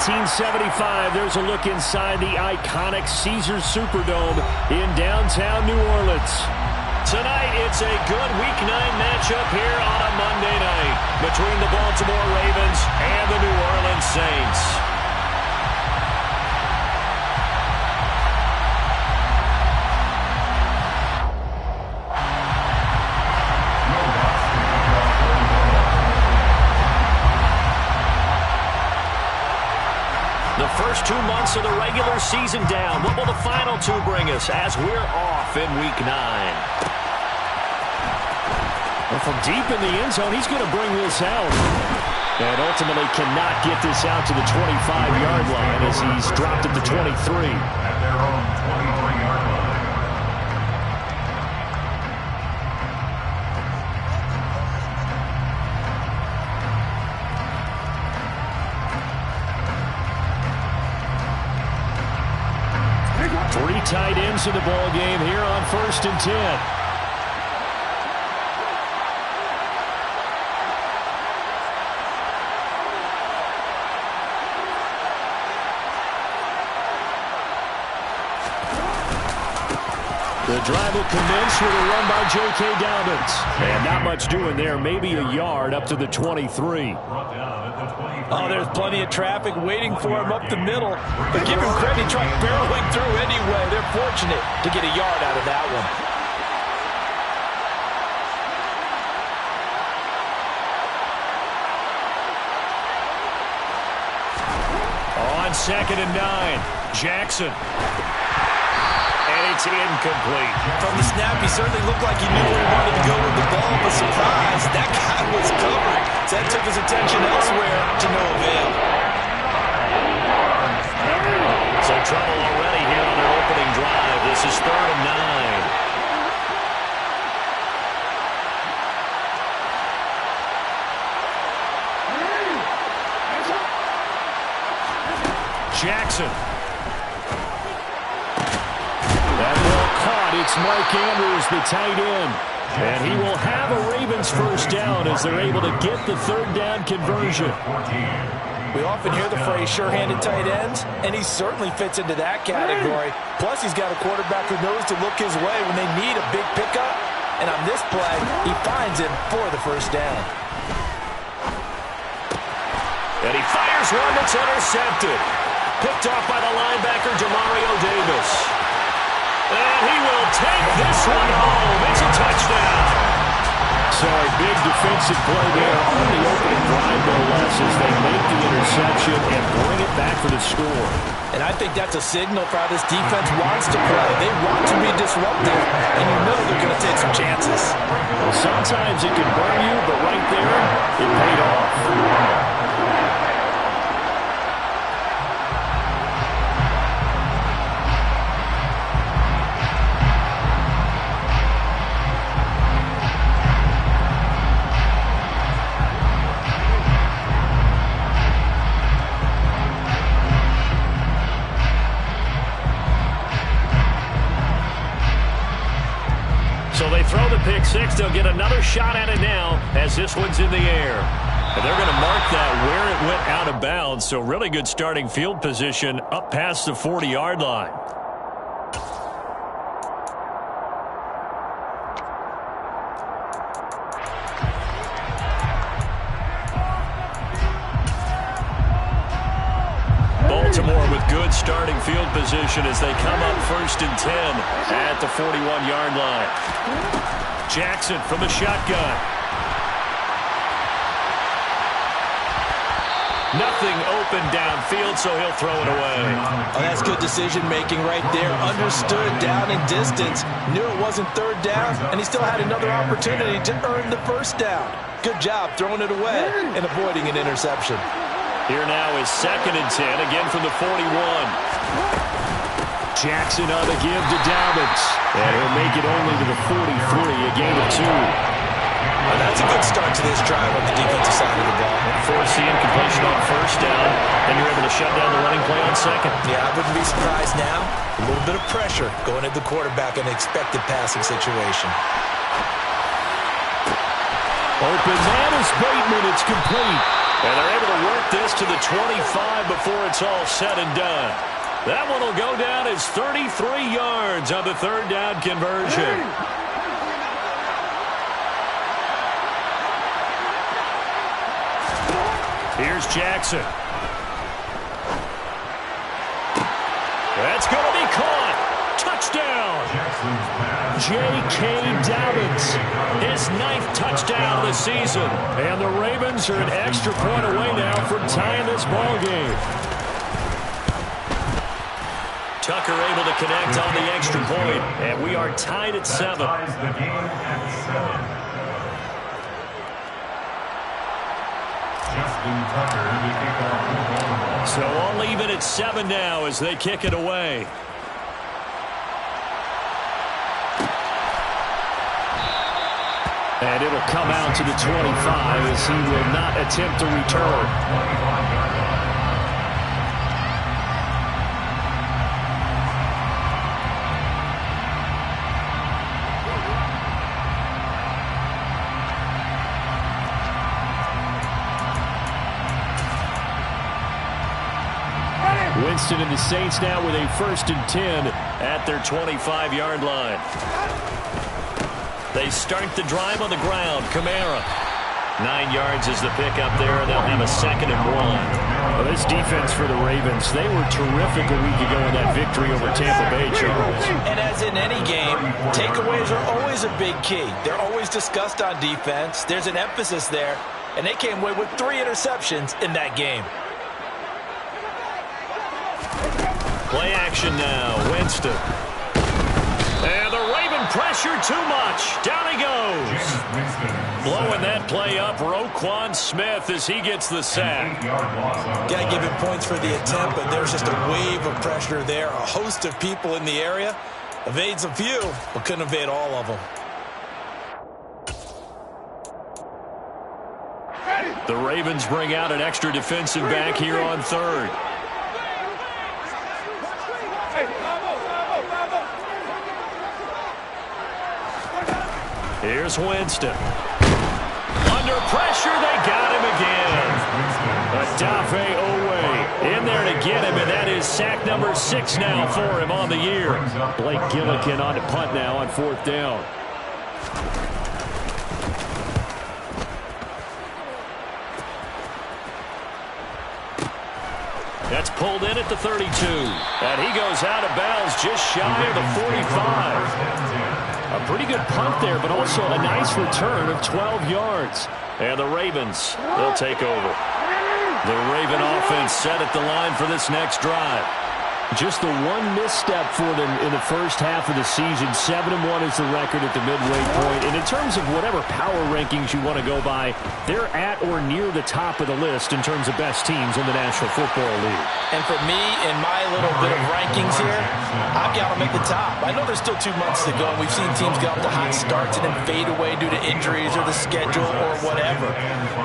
1975, there's a look inside the iconic Caesars Superdome in downtown New Orleans. Tonight, it's a good Week 9 matchup here on a Monday night between the Baltimore Ravens and the New Orleans Saints. The first 2 months of the regular season down. What will the final two bring us as we're off in Week 9? Well, from deep in the end zone, he's going to bring this out. And ultimately cannot get this out to the 25-yard line as he's dropped at the 23. At their own 23-yard line. Three tight ends in the ball game here on 1st and 10. The drive will commence with a run by J.K. Dobbins. And not much doing there, maybe a yard up to the 23. Oh, there's plenty of traffic waiting for him up the middle. But give him credit, he tried barreling through anyway. They're fortunate to get a yard out of that one. On 2nd and 9, Jackson. And it's incomplete. From the snap, he certainly looked like he knew where he wanted to go with the ball, but surprise, that guy was covered. So that took his attention elsewhere to no avail. So trouble already here on their opening drive. This is 3rd and 9. Jackson. That ball caught. It's Mark Andrews, the tight end. And he will have a Ravens first down as they're able to get the 3rd down conversion. We often hear the phrase sure-handed tight ends, and he certainly fits into that category. Plus, he's got a quarterback who knows to look his way when they need a big pickup. And on this play, he finds him for the first down. And he fires one that's intercepted. Picked off by the linebacker, Demario Davis. And he will take this one home. It's a touchdown. So a big defensive play there on the opening drive, no less, as they make the interception and bring it back for the score. And I think that's a signal for how this defense wants to play. They want to be disruptive, and you know they're going to take some chances. Well, sometimes it can burn you, but right there, it paid off. So they throw the pick six. They'll get another shot at it now as this one's in the air. And they're going to mark that where it went out of bounds. So really good starting field position up past the 40-yard line. Baltimore with good starting field position as they come up 1st and 10 at the 41-yard line. Jackson from the shotgun. Nothing open downfield, so he'll throw it away. Oh, that's good decision-making right there. Understood down and distance. Knew it wasn't 3rd down, and he still had another opportunity to earn the 1st down. Good job throwing it away and avoiding an interception. Here now is 2nd and 10, again from the 41. Jackson on the give to Dobbins. And he'll make it only to the 43, a gain of 2. Well, that's a good start to this drive on the defensive side of the ball. Force the incompletion on 1st down, and you're able to shut down the running play on 2nd. Yeah, I wouldn't be surprised now. A little bit of pressure going at the quarterback in an expected passing situation. Open man is Bateman. It's complete. And they're able to work this to the 25 before it's all said and done. That one will go down as 33 yards on the third down conversion. Here's Jackson. That's going to be caught. Touchdown. J.K. Dobbins, his 9th touchdown of the season. And the Ravens are an extra point away now from tying this ball game. Tucker able to connect on the extra point, and we are tied at 7. So all even at 7 now as they kick it away. And it'll come out to the 25 as he will not attempt to return. Winston and the Saints now with a 1st and 10 at their 25-yard line. They start the drive on the ground. Kamara. 9 yards is the pickup there, and they'll have a 2nd and 1. Well, this defense for the Ravens, they were terrific a week ago in that victory over Tampa Bay, Charles. And as in any game, takeaways are always a big key. They're always discussed on defense. There's an emphasis there, and they came away with 3 interceptions in that game. Play action now. Winston. And the Raven pressure too much. Down he goes. Blowing that play up, Roquan Smith as he gets the sack. Got to give him points for the attempt, but there's just a wave of pressure there. A host of people in the area. Evades a few, but couldn't evade all of them. The Ravens bring out an extra defensive back here on 3rd. Here's Winston. Under pressure, they got him again. Odafe Owe in there to get him, and that is sack number 6 now for him on the year. Blake Gillikin on the punt now on 4th down. That's pulled in at the 32. And he goes out of bounds just shy of the 45. A pretty good punt there, but also a nice return of 12 yards. And the Ravens, they'll take over. The Raven offense set at the line for this next drive. Just the one misstep for them in the first half of the season. 7-1 is the record at the midway point. And in terms of whatever power rankings you want to go by, they're at or near the top of the list in terms of best teams in the National Football League. And for me, in my little bit of rankings here, I've got them at the top. I know there's still 2 months to go, and we've seen teams get off to hot starts and then fade away due to injuries or the schedule or whatever.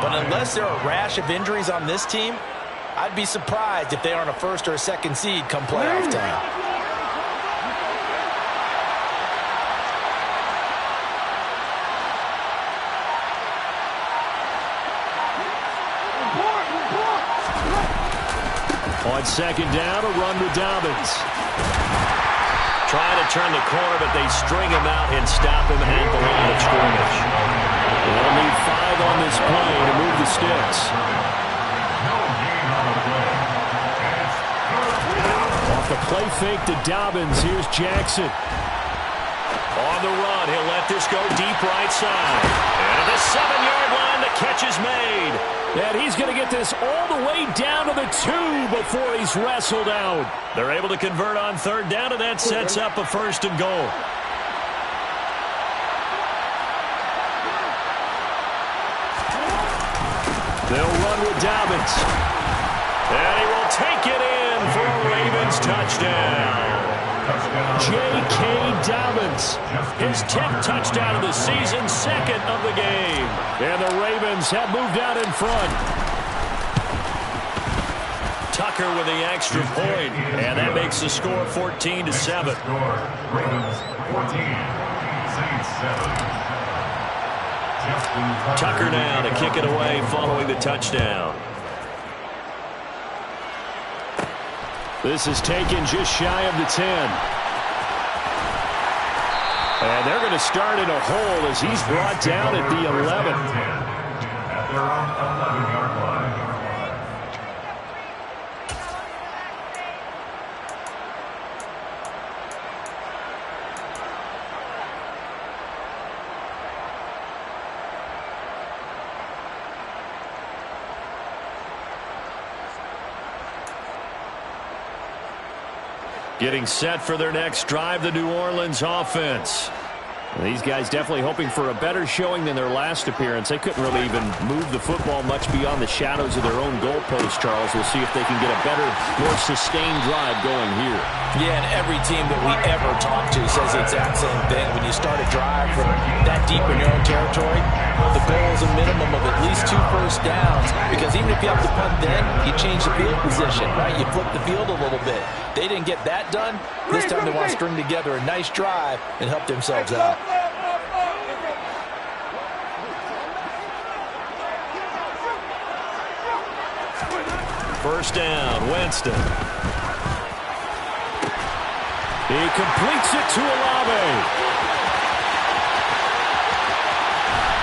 But unless there are a rash of injuries on this team, I'd be surprised if they aren't a 1st or a 2nd seed come playoff time. On 2nd down, a run with Dobbins. Trying to turn the corner, but they string him out and stop him at the line of scrimmage. They'll need 5 on this play to move the sticks. Off the play fake to Dobbins. Here's Jackson. On the run, he'll let this go deep right side. And at the 7-yard line, the catch is made. And he's going to get this all the way down to the 2 before he's wrestled out. They're able to convert on 3rd down, and that sets up a 1st and goal. They'll run with Dobbins. And he will take it in for a Ravens touchdown. J.K. Dobbins, his 10th touchdown of the season, 2nd of the game. And the Ravens have moved out in front. Tucker with the extra point, and that makes the score 14-7. Ravens 14, Saints 7. Tucker now to kick it away following the touchdown. This is taken just shy of the 10. And they're going to start in a hole as he's brought down at the 11. At their own 11-yard line. Getting set for their next drive, the New Orleans offense. These guys definitely hoping for a better showing than their last appearance. They couldn't really even move the football much beyond the shadows of their own goalpost, Charles. We'll see if they can get a better, more sustained drive going here. Yeah, and every team that we ever talk to says the exact same thing. When you start a drive from that deep in your own territory, the goal is a minimum of at least 2 first downs. Because even if you have to punt then, you change the field position, right? You flip the field a little bit. They didn't get that done. This time they want to string together a nice drive and help themselves out. First down, Winston. He completes it to Olave.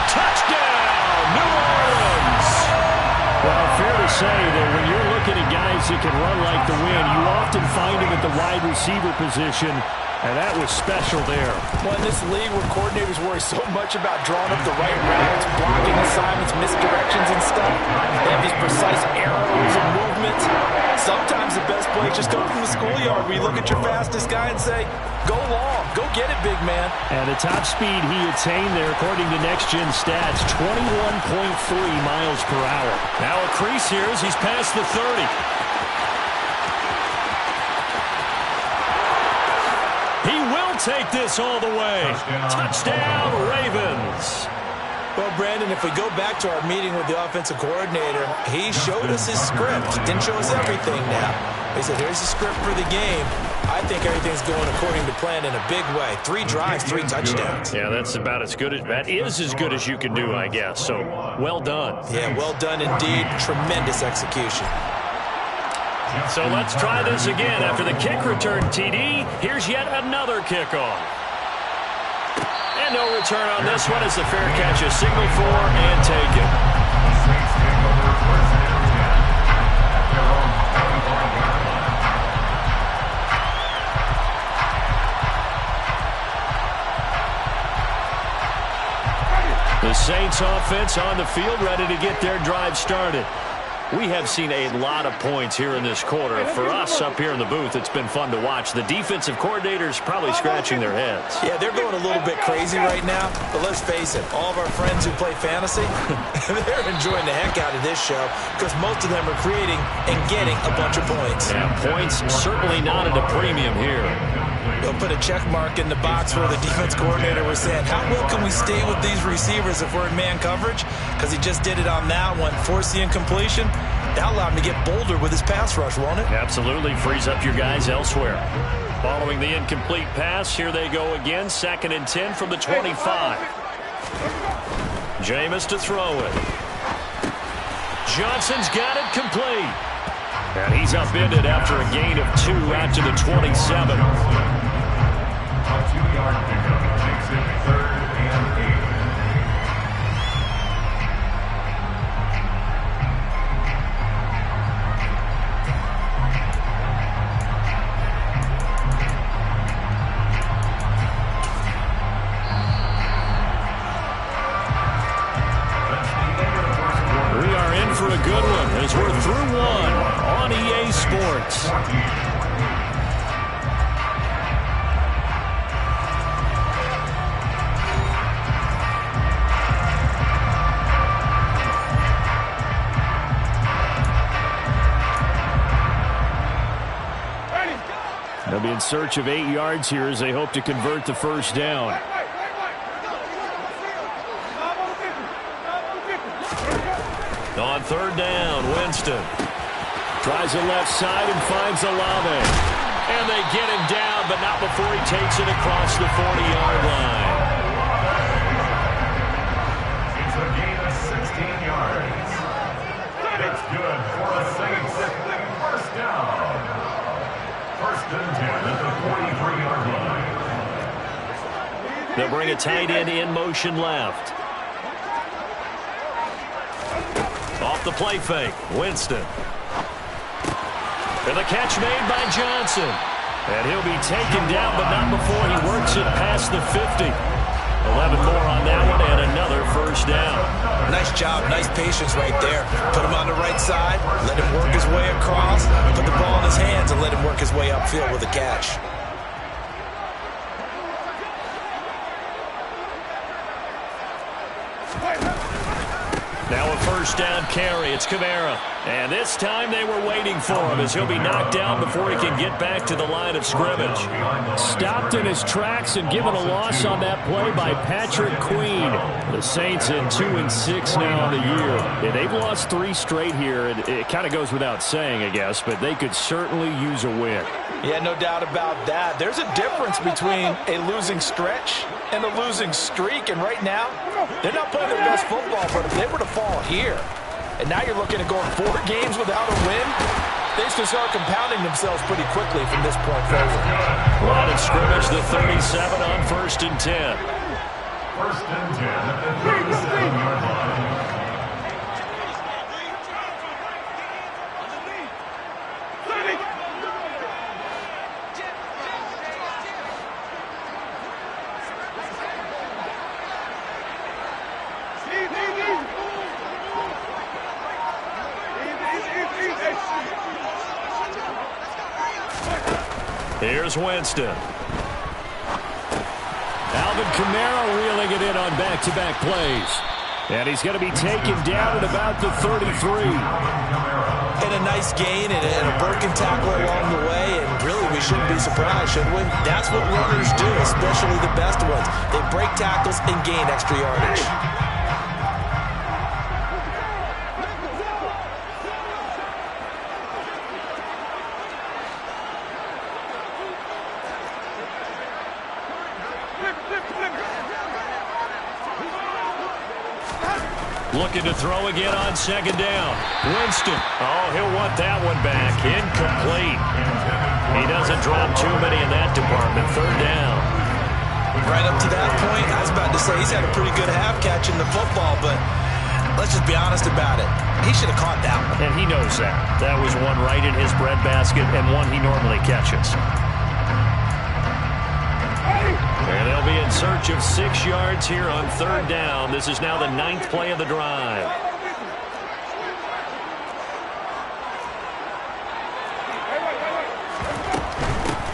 Touchdown, New Orleans! Well, fair to say that when you're looking at guys that can run like the wind, you often find them at the wide receiver position, and that was special there. Well, in this league where coordinators worry so much about drawing up the right routes, blocking assignments, misdirections and stuff, they have these precise arrows and movements. Sometimes the best plays just come from the schoolyard where you look at your fastest guy and say, go long, go get it, big man. And the top speed he attained there, according to Next Gen Stats, 21.3 miles per hour. Now a crease here as he's past the 30. He will take this all the way. Touchdown, Ravens. Well, Brandon, if we go back to our meeting with the offensive coordinator, he showed us his script. Didn't show us everything now. He said, here's the script for the game. I think everything's going according to plan in a big way. 3 drives, 3 touchdowns. Yeah, that's about as good as, that is as good as you can do, I guess. So, well done. Yeah, well done indeed. Tremendous execution. So let's try this again. After the kick return TD, here's yet another kickoff. And no return on this one as the fair catch is signaled for and taken. The Saints offense on the field ready to get their drive started. We have seen a lot of points here in this quarter. For us up here in the booth, it's been fun to watch. The defensive coordinators probably scratching their heads. Yeah, they're going a little bit crazy right now. But let's face it, all of our friends who play fantasy, they're enjoying the heck out of this show because most of them are creating and getting a bunch of points. Yeah, points certainly not at a premium here. They'll put a check mark in the box where the defense coordinator was saying, how well can we stay with these receivers if we're in man coverage? Because he just did it on that one, forced the incompletion. That allowed him to get bolder with his pass rush, won't it? Absolutely. Frees up your guys elsewhere. Following the incomplete pass, here they go again. 2nd and 10 from the 25. Jameis to throw it. Johnson's got it complete. And he's upended after a gain of 2 out to the 27. A 2-yard pickup makes it 3rd and 8. We are in for a good one as we're through one on EA Sports. They'll be in search of 8 yards here as they hope to convert the first down. On 3rd down, Winston tries the left side and finds Olave. And they get him down, but not before he takes it across the 40-yard line. good for the Saints. First down. First and 10 at the 43-yard line. They'll bring a tight end in motion left. Off the play fake, Winston. And the catch made by Johnson. And he'll be taken down, but not before he works it past the 50. 11 more on that one, and another first down. Nice job, nice patience right there. Put him on the right side, let him work his way across, put the ball in his hands, and let him work his way upfield with a catch. Now a first down carry. It's Kamara. And this time they were waiting for him as he'll be knocked down before he can get back to the line of scrimmage. Stopped in his tracks and given a loss on that play by Patrick Queen. The Saints in 2-6 now on the year. Yeah, they've lost 3 straight here. It kind of goes without saying, I guess, but they could certainly use a win. Yeah, no doubt about that. There's a difference between a losing stretch and a losing streak, and right now, they're not playing their best football, but if they were to fall here, and now you're looking at going 4 games without a win, they should start compounding themselves pretty quickly from this point forward. Line of scrimmage, the 37 on first and 10. First and 10 at the 37-yard line. Here's Winston. Alvin Kamara reeling it in on back-to-back plays. And he's going to be taken down at about the 33. And a nice gain and a broken tackle along the way, and really we shouldn't be surprised, should we? That's what runners do, especially the best ones. They break tackles and gain extra yardage. Looking to throw again on second down. Winston. Oh, he'll want that one back. Incomplete. He doesn't drop too many in that department. Third down. Right up to that point, I was about to say he's had a pretty good half catching the football, but let's just be honest about it. He should have caught that one. And he knows that. That was one right in his breadbasket and one he normally catches. And they'll be in search of 6 yards here on third down. This is now the 9th play of the drive.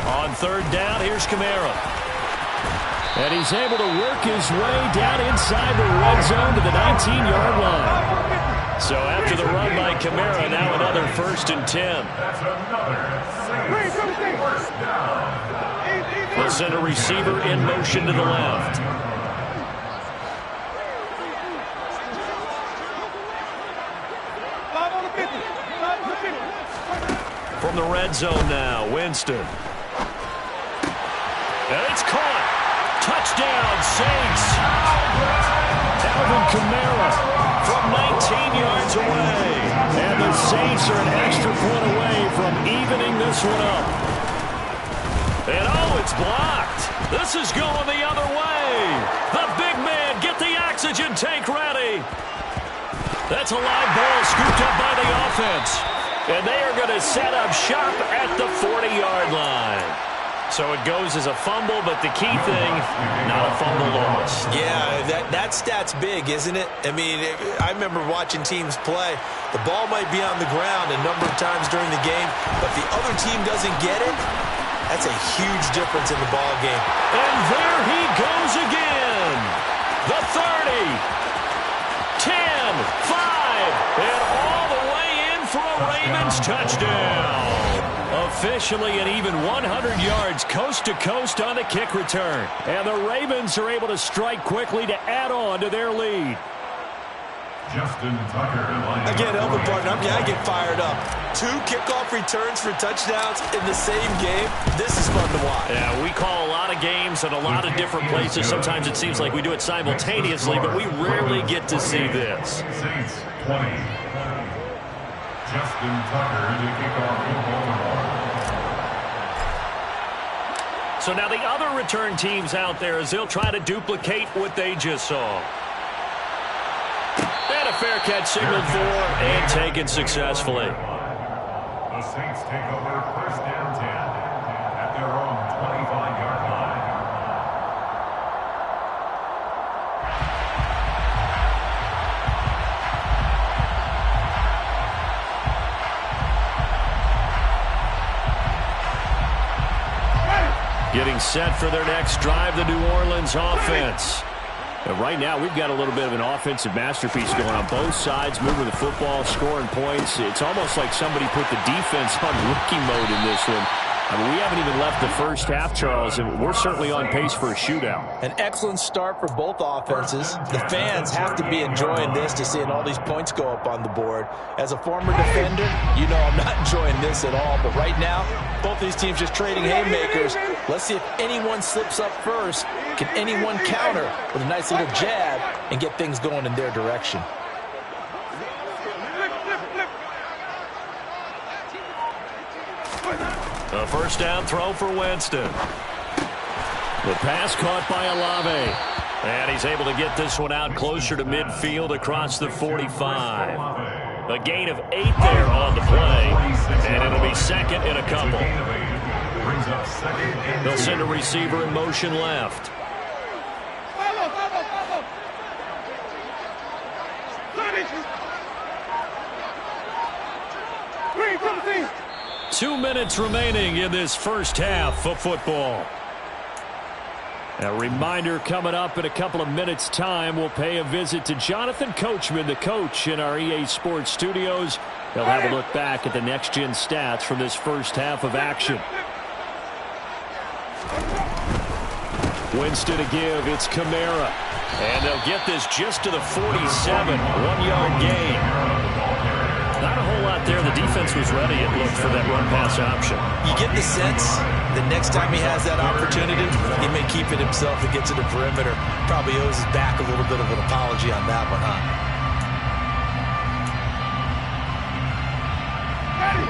On third down, here's Kamara. And he's able to work his way down inside the red zone to the 19-yard line. So after the run by Kamara, now another first and 10. That's another first down. They'll send a receiver in motion to the left. From the red zone now, Winston. And it's caught. Touchdown, Saints. Alvin Kamara from 19 yards away. And the Saints are an extra point away from evening this one up. And oh, it's blocked. This is going the other way. The big man, get the oxygen tank ready. That's a live ball scooped up by the offense. And they are going to set up shop at the 40-yard line. So it goes as a fumble, but the key thing, not a fumble loss. Yeah, that stat's big, isn't it? I mean, I remember watching teams play. The ball might be on the ground a number of times during the game, but if the other team doesn't get it, that's a huge difference in the ball game. And there he goes again. The 30, 10, 5, and all the way in for a Ravens touchdown. Officially an even 100 yards coast to coast on the kick return. And the Ravens are able to strike quickly to add on to their lead. Justin Tucker. Again, Elvin Barton, I get fired up. 2 kickoff returns for touchdowns in the same game. This is fun to watch. Yeah, we call a lot of games in a lot of different places. Sometimes it seems like we do it simultaneously, but we rarely get to see this. Saints 20. Justin Tucker to kick off for Baltimore. So now the other return teams out there as they'll try to duplicate what they just saw. And a fair catch signaled for and taken successfully. The Saints take over first down 10 at their own 25-yard line. Getting set for their next drive, the New Orleans offense. And right now, we've got a little bit of an offensive masterpiece going on both sides, moving the football, scoring points. It's almost like somebody put the defense on rookie mode in this one. I mean, we haven't even left the first half, Charles, and we're certainly on pace for a shootout. An excellent start for both offenses. The fans have to be enjoying this to seeing all these points go up on the board. As a former defender, you know I'm not enjoying this at all. But right now, both these teams just trading haymakers. Let's see if anyone slips up first. Can anyone counter with a nice little jab and get things going in their direction? A first down throw for Winston. The pass caught by Olave. And he's able to get this one out closer to midfield across the 45. A gain of 8 there on the play. And it'll be second and a couple. They'll send a receiver in motion left. 2 minutes remaining in this first half of football. A reminder coming up in a couple of minutes' time. We'll pay a visit to Jonathan Coachman, the coach in our EA Sports studios. He'll have a look back at the next-gen stats from this first half of action. Winston to give. It's Kamara. And they'll get this just to the 47. 1-yard gain. Not a whole lot there. The defense was ready, it looked, for that run-pass option. You get the sense that next time he has that opportunity, he may keep it himself and get to the perimeter. Probably owes his back a little bit of an apology on that one, huh?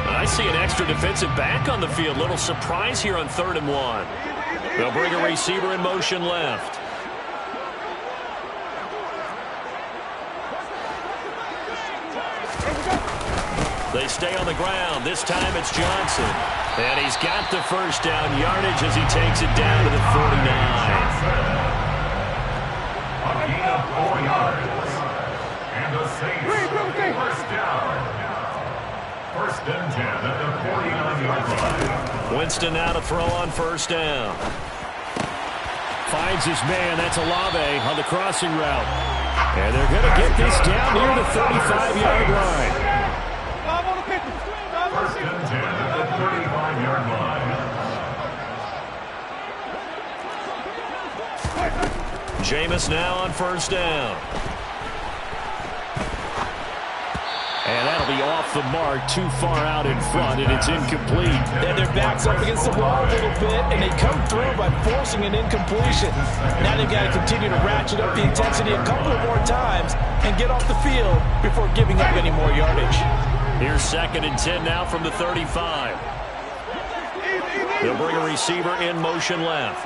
I see an extra defensive back on the field. Little surprise here on 3rd and 1. They'll bring a receiver in motion left. They stay on the ground. This time it's Johnson. And he's got the first down yardage as he takes it down to the 49. A gain of 4 yards. And the Saints first down. First and 10 at the 49-yard line. Winston now to throw on first down. Finds his man. That's Olave on the crossing route. And they're going to get this down near the 35-yard line. First and 10 at the 35-yard line. Jameis now on first down. And that'll be off the mark, too far out in front, and it's incomplete. Then their backs up against the wall a little bit, and they come through by forcing an incompletion. Now they've got to continue to ratchet up the intensity a couple of more times and get off the field before giving up any more yardage. Here's 2nd and 10 now from the 35. They'll bring a receiver in motion left.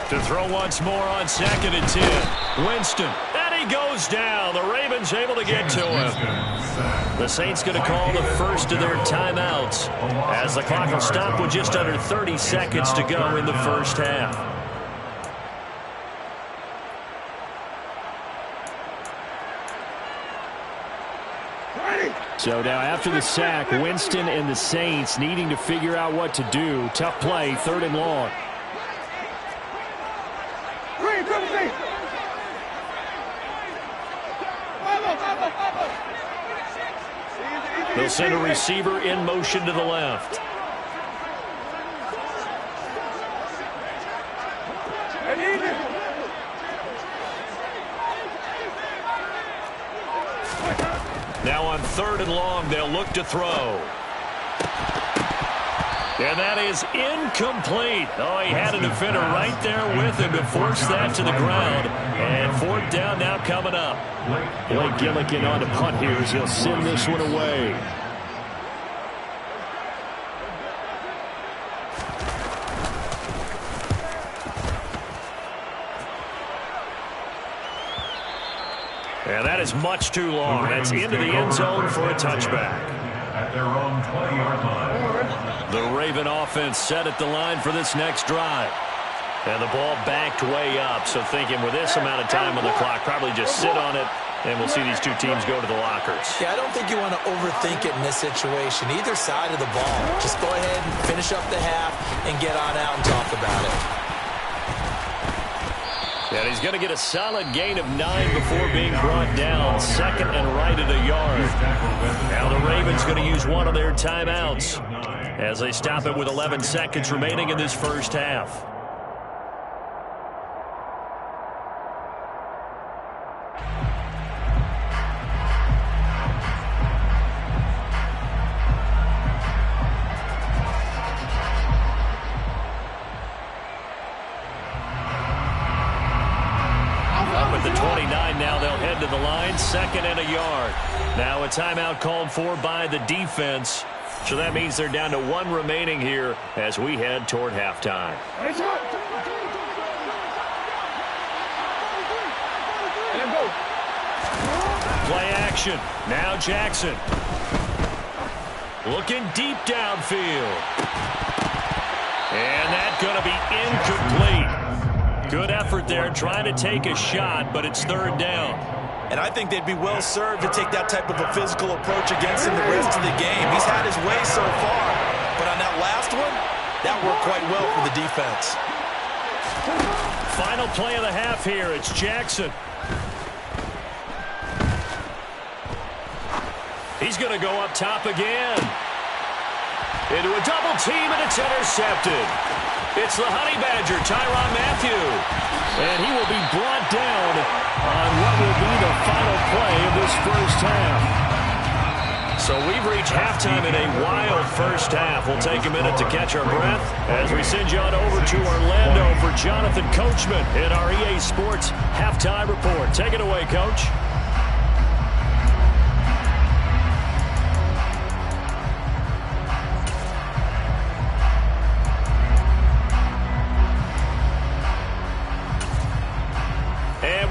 To throw once more on 2nd and 10. Winston. And he goes down. The Ravens able to get to him. The Saints going to call the first of their timeouts as the clock will stop with just under 30 seconds to go in the first half. So now after the sack, Winston and the Saints needing to figure out what to do. Tough play, 3rd and long. They'll send a receiver in motion to the left. 3rd and long. They'll look to throw. And that is incomplete. Oh, he had a defender right there with him to force that to the ground. And 4th down now coming up. Blake Gillikin on to punt here as he'll send this one away. And that is much too long. That's into the end zone for a touchback. At their own 20-yard line. The Raven offense set at the line for this next drive. And the ball backed way up. So thinking with this amount of time on the clock, probably just sit on it, and we'll see these two teams go to the lockers. Yeah, I don't think you want to overthink it in this situation. Either side of the ball. Just go ahead and finish up the half and get on out and talk about it. And he's going to get a solid gain of 9 before being brought down. 2nd and right at a yard. Now the Ravens going to use one of their timeouts as they stop it with 11 seconds remaining in this first half. Now they'll head to the line, 2nd and a yard. Now a timeout called for by the defense. So that means they're down to 1 remaining here as we head toward halftime. Play action. Now Jackson. Looking deep downfield. And that's going to be incomplete. Good effort there, trying to take a shot, but it's 3rd down. And I think they'd be well served to take that type of a physical approach against him the rest of the game. He's had his way so far, but on that last one, that worked quite well for the defense. Final play of the half here. It's Jackson. He's going to go up top again. Into a double team, and it's intercepted. It's the Honey Badger, Tyrann Mathieu. And he will be brought down on what will be the final play of this first half. So we've reached halftime in a wild first half. We'll take a minute to catch our breath as we send you on over to Orlando for Jonathan Coachman in our EA Sports Halftime Report. Take it away, Coach.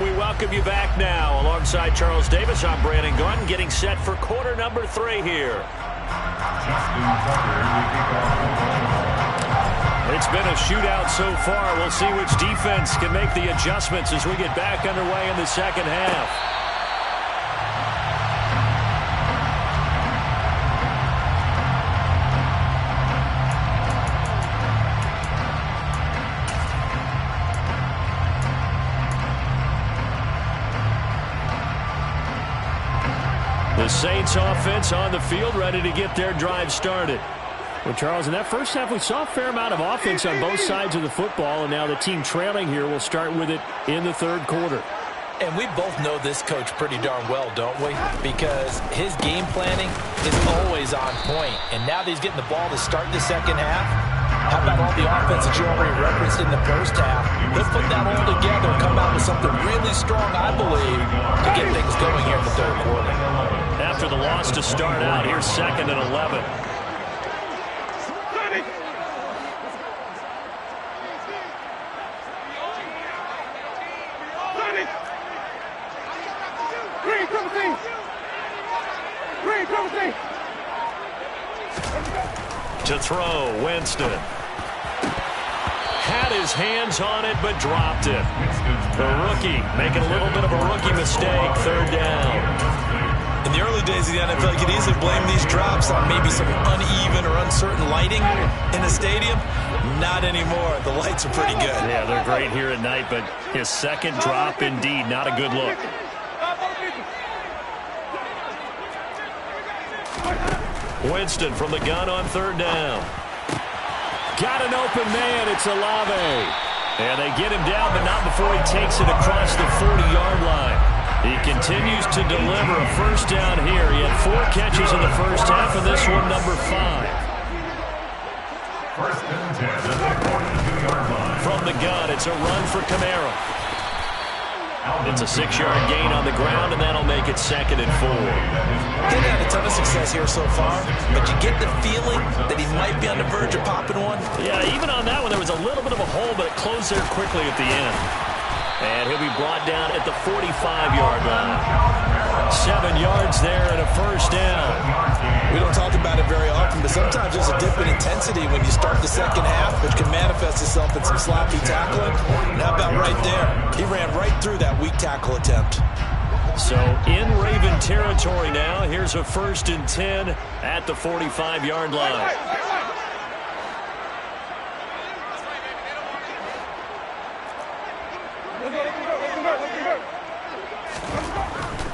We welcome you back now. Alongside Charles Davis, I'm Brandon Gaudin, getting set for quarter number 3 here. It's been a shootout so far. We'll see which defense can make the adjustments as we get back underway in the second half. The Saints offense on the field, ready to get their drive started. Well, Charles, in that first half, we saw a fair amount of offense on both sides of the football, and now the team trailing here will start with it in the 3rd quarter. And we both know this coach pretty darn well, don't we? Because his game planning is always on point. And now that he's getting the ball to start the second half, how about all the offense that you already referenced in the first half? He'll put that all together and come out with something really strong, I believe, to get things going here in the 3rd quarter. After the loss to start out, here's 2nd and 11. To throw, Winston. Had his hands on it, but dropped it. The rookie making a little bit of a rookie mistake, 3rd down. In the early days of the NFL, you could easily blame these drops on maybe some uneven or uncertain lighting in the stadium. Not anymore. The lights are pretty good. Yeah, they're great here at night, but his 2nd drop, indeed, not a good look. Winston from the gun on 3rd down. Got an open man. It's Olave. And they get him down, but not before he takes it across the 40-yard line. He continues to deliver a first down here. He had 4 catches in the first half, and this one number 5. First and 10 at the 42-yard line. From the gun, it's a run for Kamara. It's a 6-yard gain on the ground, and that'll make it 2nd and 4. He's had a ton of success here so far, but you get the feeling that he might be on the verge of popping one. Yeah, even on that one, there was a little bit of a hole, but it closed there quickly at the end. And he'll be brought down at the 45-yard line. 7 yards there and a first down. We don't talk about it very often, but sometimes there's a dip in intensity when you start the second half, which can manifest itself in some sloppy tackling. And how about right there? He ran right through that weak tackle attempt. So in Raven territory now, here's a 1st and 10 at the 45-yard line.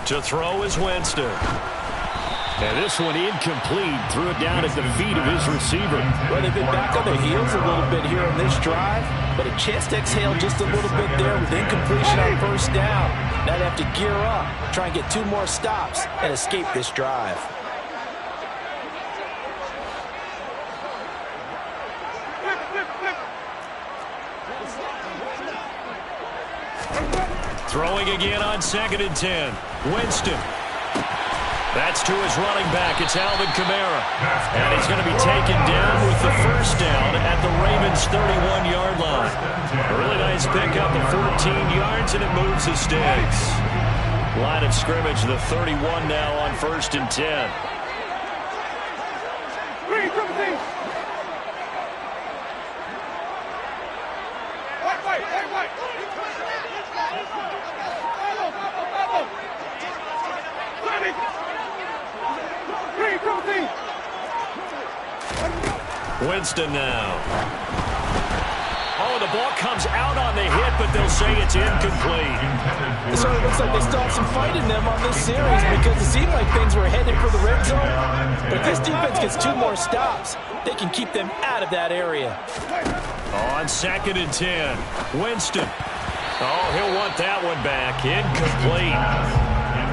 To throw is Winston. And this one incomplete. Threw it down at the feet of his receiver. Well, they've been back on their heels a little bit here on this drive, but a chance to exhale just a little bit there with incompletion on first down. Now they have to gear up, try and get 2 more stops, and escape this drive. Throwing again on 2nd and 10. Winston. That's to his running back. It's Alvin Kamara. And he's going to be taken down with the first down at the Ravens' 31-yard line. A really nice pickup of 14 yards, and it moves the sticks. Line of scrimmage, the 31 now on 1st and 10. Winston now. Oh, the ball comes out on the hit, but they'll say it's incomplete. It certainly looks like they still have some fight in them on this series because it seemed like things were headed for the red zone. But if this defense gets 2 more stops, they can keep them out of that area. On 2nd and 10, Winston. Oh, he'll want that one back. Incomplete.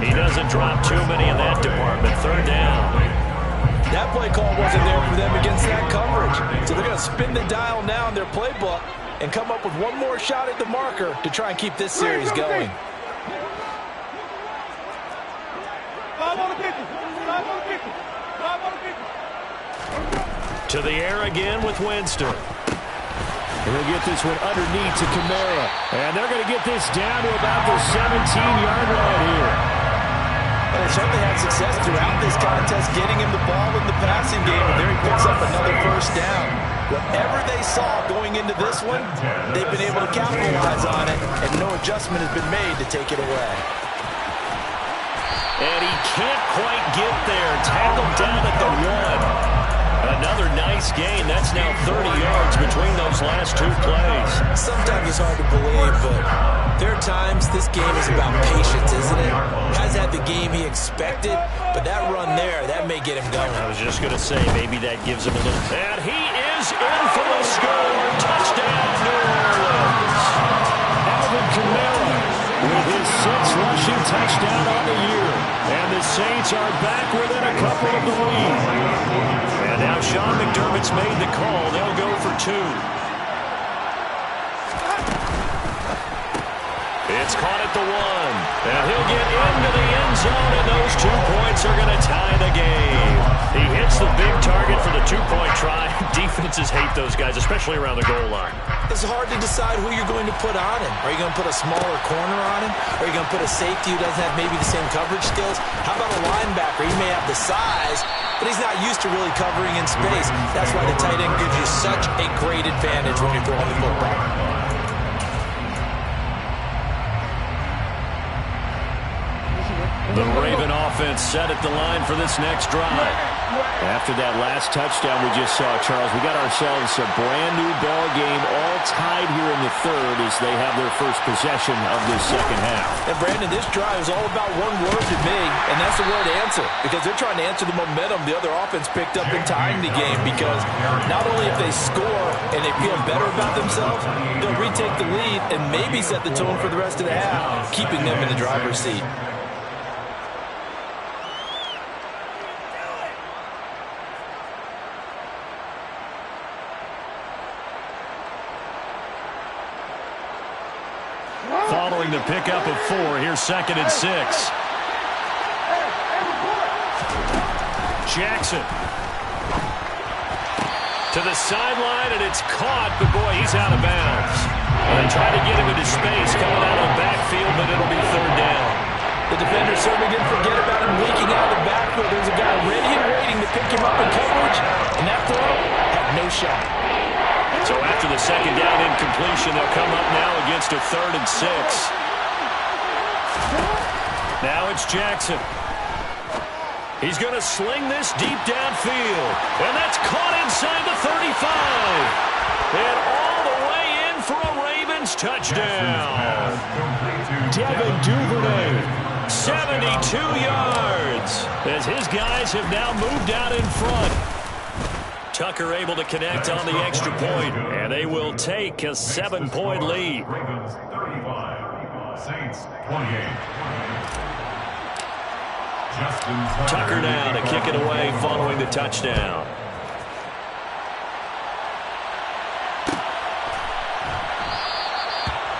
He doesn't drop too many in that department. 3rd down. That play call wasn't there for them against that coverage. So they're going to spin the dial now in their playbook and come up with 1 more shot at the marker to try and keep this series going. To the air again with Winston. They'll get this one underneath to Kamara. And they're going to get this down to about the 17-yard line here. They certainly had success throughout this contest getting him the ball in the passing game, and there he picks up another first down. Whatever they saw going into this one, they've been able to capitalize on it, and no adjustment has been made to take it away. And he can't quite get there. Tackled down at the 1. Another nice gain. That's now 30 yards between those last 2 plays. Sometimes it's hard to believe, but there are times this game is about patience, isn't it? Has had the game he expected, but that run there, that may get him going. I was just going to say, maybe that gives him a little... And he is in for the score. Touchdown, New Orleans. Alvin Kamara with his 6th rushing touchdown on the year. And the Saints are back within a couple of the lead. And now Sean McDermott's made the call. They'll go for 2. It's caught at the 1. And he'll get into the end zone, and those 2 points are going to tie the game. He hits the big target for the 2-point try. Defenses hate those guys, especially around the goal line. It's hard to decide who you're going to put on him. Are you going to put a smaller corner on him? Are you going to put a safety who doesn't have maybe the same coverage skills? How about a linebacker? He may have the size, but he's not used to really covering in space. That's why the tight end gives you such a great advantage when you're throwing the football. The Raven offense set at the line for this next drive. After that last touchdown we just saw, Charles, we got ourselves a brand-new ball game, all tied here in the third as they have their first possession of this second half. And, Brandon, this drive is all about one word to me, and that's the word answer, because they're trying to answer the momentum the other offense picked up in tying the game, because not only if they score and they feel better about themselves, they'll retake the lead and maybe set the tone for the rest of the half, keeping them in the driver's seat. Following the pickup of 4, here's 2nd and 6. Jackson. To the sideline, and it's caught, but boy, he's out of bounds. They tried to get him into space coming out of the backfield, but it'll be 3rd down. The defender certainly didn't forget about him leaking out of the backfield. There's a guy ready and waiting to pick him up in coverage, and that throw had no shot. So after the 2nd down incompletion, they'll come up now against a 3rd and 6. Now it's Jackson. He's going to sling this deep downfield. And that's caught inside the 35. And all the way in for a Ravens touchdown. Devin Duvernay, 72 yards. As his guys have now moved out in front. Tucker able to connect on the extra point, and they will take a 7-point lead. Ravens 35, Saints 28. Tucker now to kick it away following the touchdown.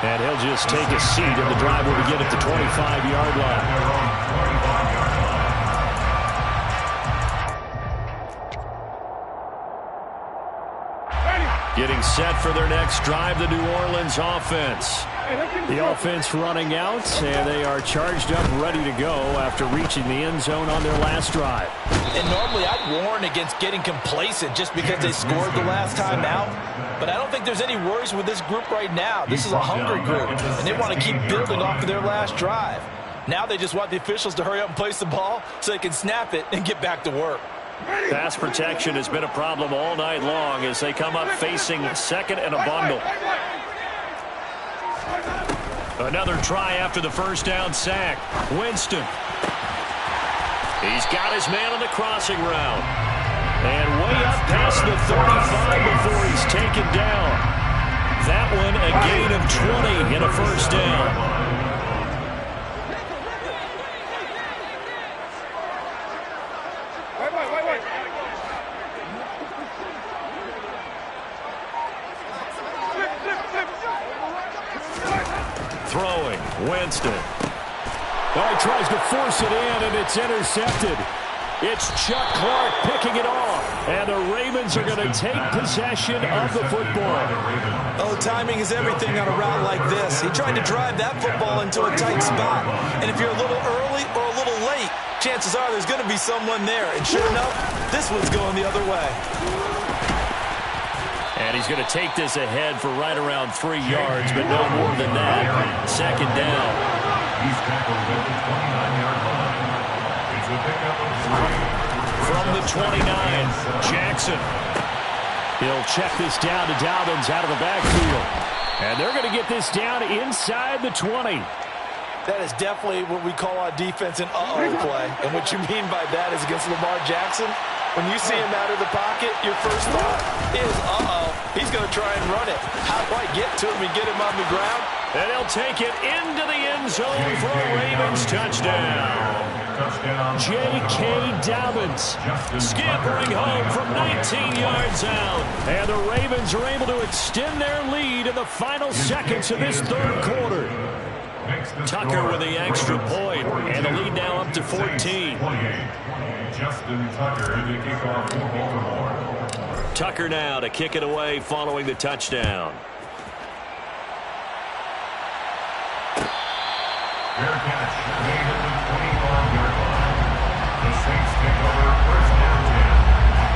And he'll just take a seat, and the drive will begin at the 25-yard line. Getting set for their next drive, the New Orleans offense. The offense running out, and they are charged up, ready to go after reaching the end zone on their last drive. And normally I'd warn against getting complacent just because they scored the last time out. But I don't think there's any worries with this group right now. This is a hungry group, and they want to keep building off of their last drive. Now they just want the officials to hurry up and place the ball so they can snap it and get back to work. Pass protection has been a problem all night long as they come up facing 2nd and a bundle. Another try after the first down sack. Winston. He's got his man on the crossing route. And way up past the 35 before he's taken down. That one a gain of 20 and a first down. Throwing, Winston. Oh, he tries to force it in, and it's intercepted. It's Chuck Clark picking it off, and the Ravens are going to take possession of the football. Oh, timing is everything on a route like this. He tried to drive that football into a tight spot, and if you're a little early or a little late, chances are there's going to be someone there, and sure enough, this one's going the other way. And he's going to take this ahead for right around 3 yards, but no more than that. 2nd down. He's tackled at the 29-yard line. It's a pickup of 3. From the 29, Jackson. He'll check this down to Dobbins out of the backfield. And they're going to get this down inside the 20. That is definitely what we call on defense an uh-oh play. And what you mean by that is against Lamar Jackson, when you see him out of the pocket, your first thought is, uh-oh, he's going to try and run it. How do I get to him and get him on the ground? And he'll take it into the end zone for a Ravens touchdown. J.K. Dobbins scampering home from 19 yards out. And the Ravens are able to extend their lead in the final seconds of this third quarter. Tucker with the extra point, and the lead now up to 14. Justin Tucker to kick off for Baltimore. Tucker now to kick it away following the touchdown. Fair catch made at the 25-yard line. The Saints take over first down 10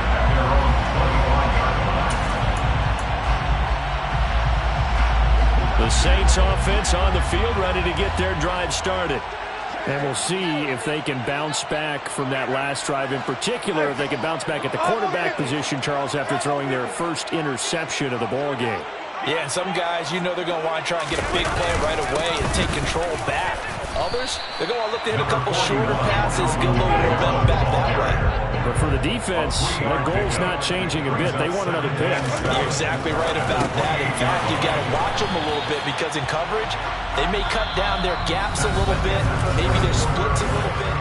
at their own 25-yard line. The Saints offense on the field ready to get their drive started. And we'll see if they can bounce back from that last drive. In particular, if they can bounce back at the quarterback position, Charles, after throwing their first interception of the ball game. Yeah, and some guys, you know they're going to want to try and get a big play right away and take control back. Others, they're going to look to hit a couple shorter passes, get a little momentum back that way. But for the defense, their goal's not changing a bit. They want another pick. You're exactly right about that. In fact, you've got to watch them a little bit because in coverage, they may cut down their gaps a little bit, maybe their splits a little bit.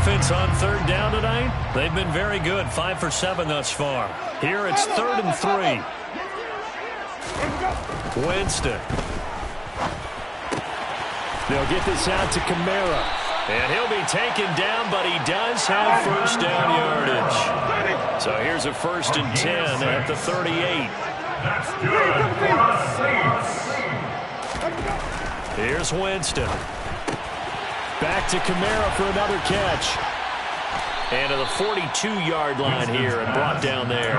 Offense on third down tonight. They've been very good, 5 for 7 thus far. Here it's 3rd and 3. Winston. They'll get this out to Kamara. And he'll be taken down, but he does have first down yardage. So here's a 1st and 10 at the 38. That's good for 6. Here's Winston. Back to Kamara for another catch. And to the 42-yard line here and brought down there.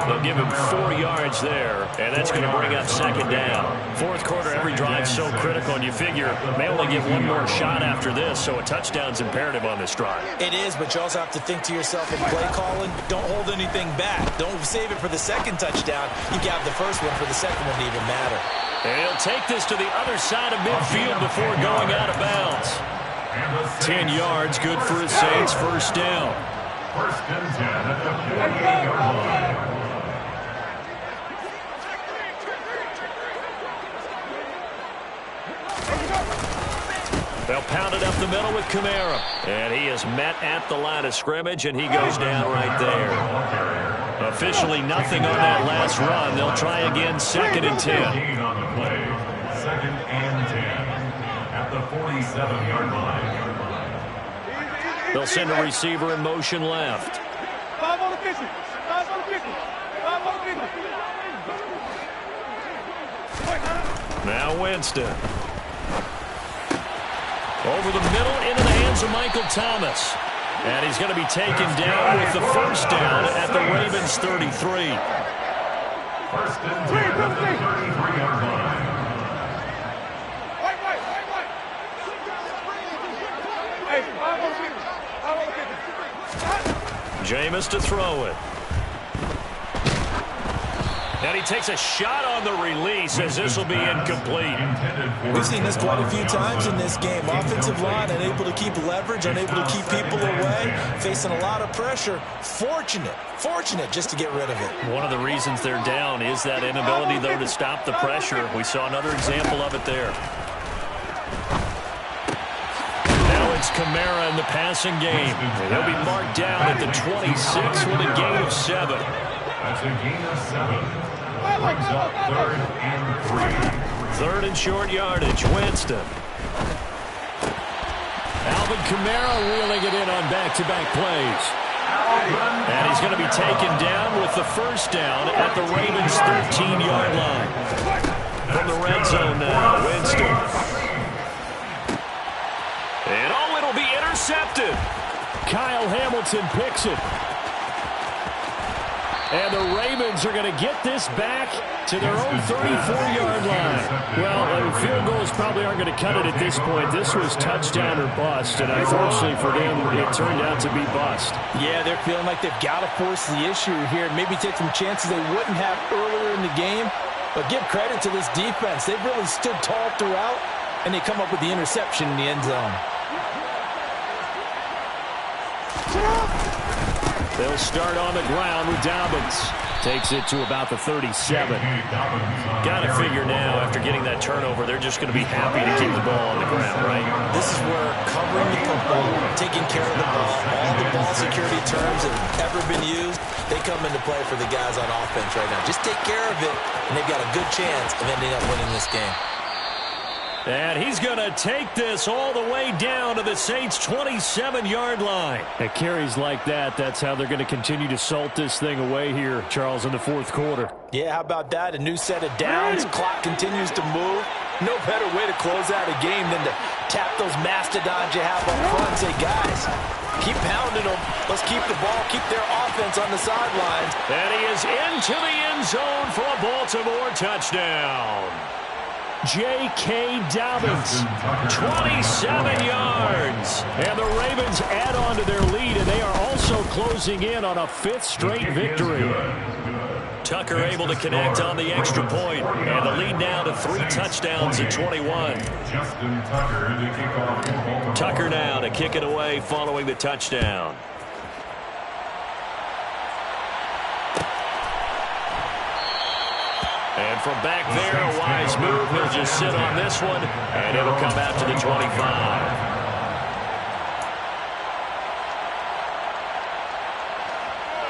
They'll give him 4 yards there, and that's going to bring up 2nd down. 4th quarter, every drive's so critical, and you figure they only get one more shot after this, so a touchdown's imperative on this drive. It is, but you also have to think to yourself in play calling, don't hold anything back. Don't save it for the 2nd touchdown. You got the 1st one for the 2nd one to even matter. And he'll take this to the other side of midfield before going out of bounds. 10 yards, good for his Saints, 1st down. 1st and 10 at the 48-yard line. They'll pound it up the middle with Kamara. And he is met at the line of scrimmage, and he goes down right there. Officially nothing on that last run. They'll try again, 2nd and 10. On the play, 2nd and 10 at the 47-yard line. They'll send a receiver in motion left. Now Winston. Over the middle into the hands of Michael Thomas. And he's going to be taken down with the 1st down at the Ravens 33. 1st and 10 at the 33-yard line. Jameis to throw it. And he takes a shot on the release as this will be incomplete. We've seen this quite a few times in this game. Offensive line unable to keep leverage, unable to keep people away, facing a lot of pressure. Fortunate just to get rid of it. One of the reasons they're down is that inability, though, to stop the pressure. We saw another example of it there. Now it's Kamara in the passing game. He'll be marked down at the 26 with a gain of 7. That's a gain of 7. Brings up 3rd and 3. 3rd and short yardage. Winston. Alvin Kamara wheeling it in on back-to-back plays. And he's going to be taken down with the 1st down at the Ravens 13-yard line. From the red zone now, Winston. And it'll be intercepted. Kyle Hamilton picks it. And the Ravens are going to get this back to their own 34-yard line. Well, field goals probably aren't going to cut it at this point. This was touchdown or bust, and unfortunately for them, it turned out to be bust. Yeah, they're feeling like they've got to force the issue here. Maybe take some chances they wouldn't have earlier in the game. But give credit to this defense. They've really stood tall throughout, and they come up with the interception in the end zone. They'll start on the ground with Dobbins. Takes it to about the 37. Got to figure now, after getting that turnover, they're just going to be happy to keep the ball on the ground, right? This is where covering the football, taking care of the ball, all the ball security terms that have ever been used, they come into play for the guys on offense right now. Just take care of it, and they've got a good chance of ending up winning this game. And he's going to take this all the way down to the Saints' 27-yard line. At carries like that, that's how they're going to continue to salt this thing away here, Charles, in the 4th quarter. Yeah, how about that? A new set of downs. Clock continues to move. No better way to close out a game than to tap those mastodons you have up front and say, guys, keep pounding them. Let's keep the ball, keep their offense on the sidelines. And he is into the end zone for a Baltimore touchdown. J.K. Dobbins, 27 yards. And the Ravens add on to their lead, and they are also closing in on a 5th straight victory. Tucker able to connect on the extra point, and the lead now to 3 touchdowns at 21. Tucker now to kick it away following the touchdown. And from back there, a wise move. He'll just sit on this one, and it'll come out to the 25.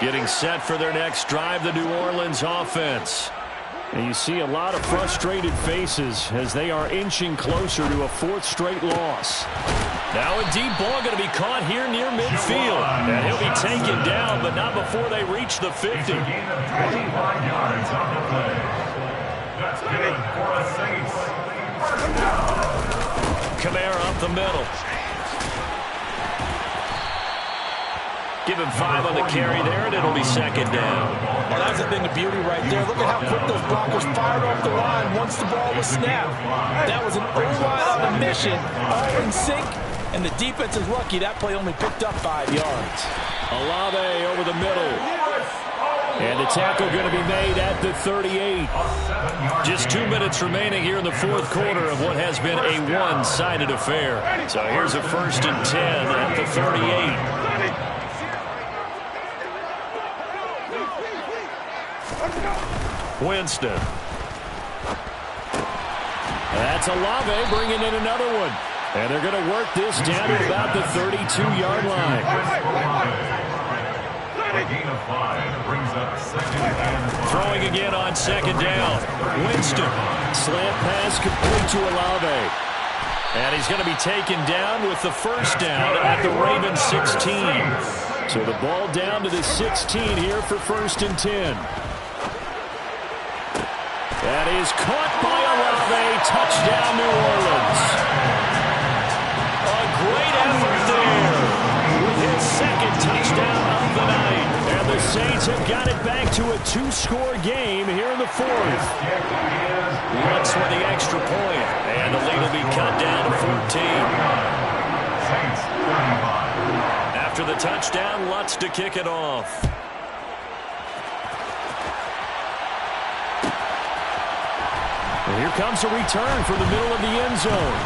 Getting set for their next drive, the New Orleans offense. And you see a lot of frustrated faces as they are inching closer to a 4th straight loss. Now a deep ball going to be caught here near midfield. And he'll be taken down, but not before they reach the 50. It's a gain of 25 yards on the play. That's good for a Saints. First down. Kamara up the middle. Give him 5 on the carry there, and it'll be 2nd down. Well, that's the thing of beauty right there. Look at how quick those Broncos fired off the line once the ball was snapped. That was an O-line on a mission, all in sync, and the defense is lucky that play only picked up 5 yards. Olave over the middle. And the tackle going to be made at the 38. Just 2 minutes remaining here in the 4th quarter of what has been a one-sided affair. So here's a 1st and 10 at the 38. Winston. That's Olave bringing in another one. And they're going to work this down to about the 32-yard line. A gain of 5 brings up 2nd and 5. Throwing again on 2nd down. Winston. Slant pass complete to Olave. And he's going to be taken down with the 1st down at the Ravens 16. So the ball down to the 16 here for 1st and 10. That is caught by Olave. Touchdown, New Orleans. A great effort there with his 2nd touchdown of the night. And the Saints have got it back to a 2-score game here in the 4th. Lutz with the extra point. And the lead will be cut down to 14. After the touchdown, Lutz to kick it off. And here comes a return from the middle of the end zone.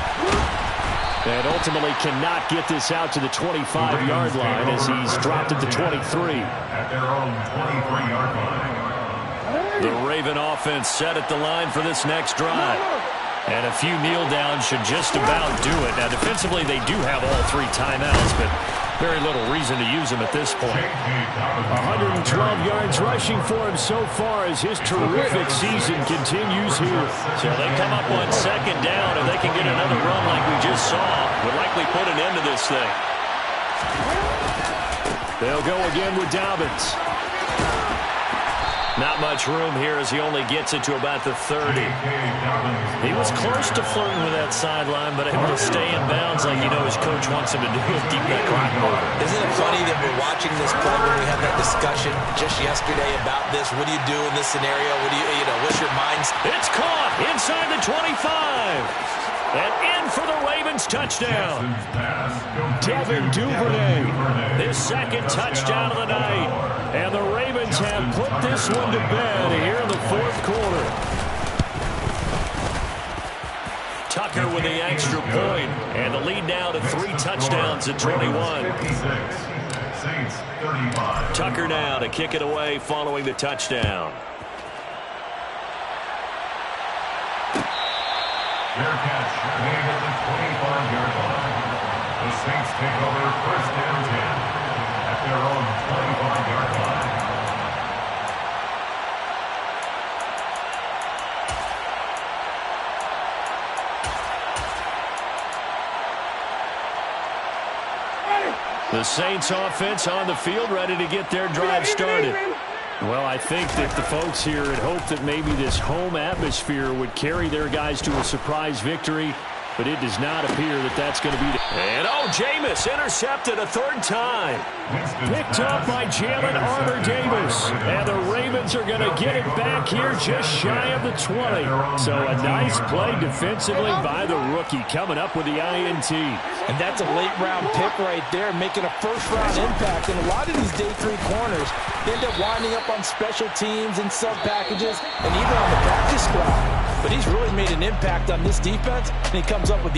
And ultimately cannot get this out to the 25-yard line as he's dropped at the 23. At their own 23-yard line. The Raven offense set at the line for this next drive. And a few kneel downs should just about do it. Now defensively they do have all 3 timeouts, but very little reason to use them at this point. 112 yards rushing for him so far as his terrific season continues here. So they come up on 2nd down, and they can get another run like we just saw. Would likely put an end to this thing. They'll go again with Dobbins. Not much room here as he only gets it to about the 30. He was close to flirting with that sideline, but able to stay in bounds like his coach wants him to do and keep that clock moving. Isn't it funny that we're watching this play when we had that discussion just yesterday about this? What do you do in this scenario? What do what's your mindset? It's caught inside the 25. And in for the Ravens touchdown. Devin Duvernay, his 2nd touchdown of the night. And the Ravens have put this one to bed here in the 4th quarter. Tucker with the extra point, and the lead now to 3 touchdowns at 21. Tucker now to kick it away following the touchdown. Fair catch made at the 25-yard line. The Saints take over 1st and 10 at their own 25-yard line. The Saints offense on the field ready to get their drive started. Well, I think that the folks here had hoped that maybe this home atmosphere would carry their guys to a surprise victory, but it does not appear that that's going to be And Jameis intercepted a third time. picked up by Jalen Armour-Davis. And the Ravens are going to get it back here just shy of the 20. So a nice play defensively by the rookie coming up with the INT. And that's a late-round pick right there, making a first-round impact. And a lot of these day 3 corners end up winding up on special teams and sub-packages and even on the practice squad. But he's really made an impact on this defense, and he comes up with the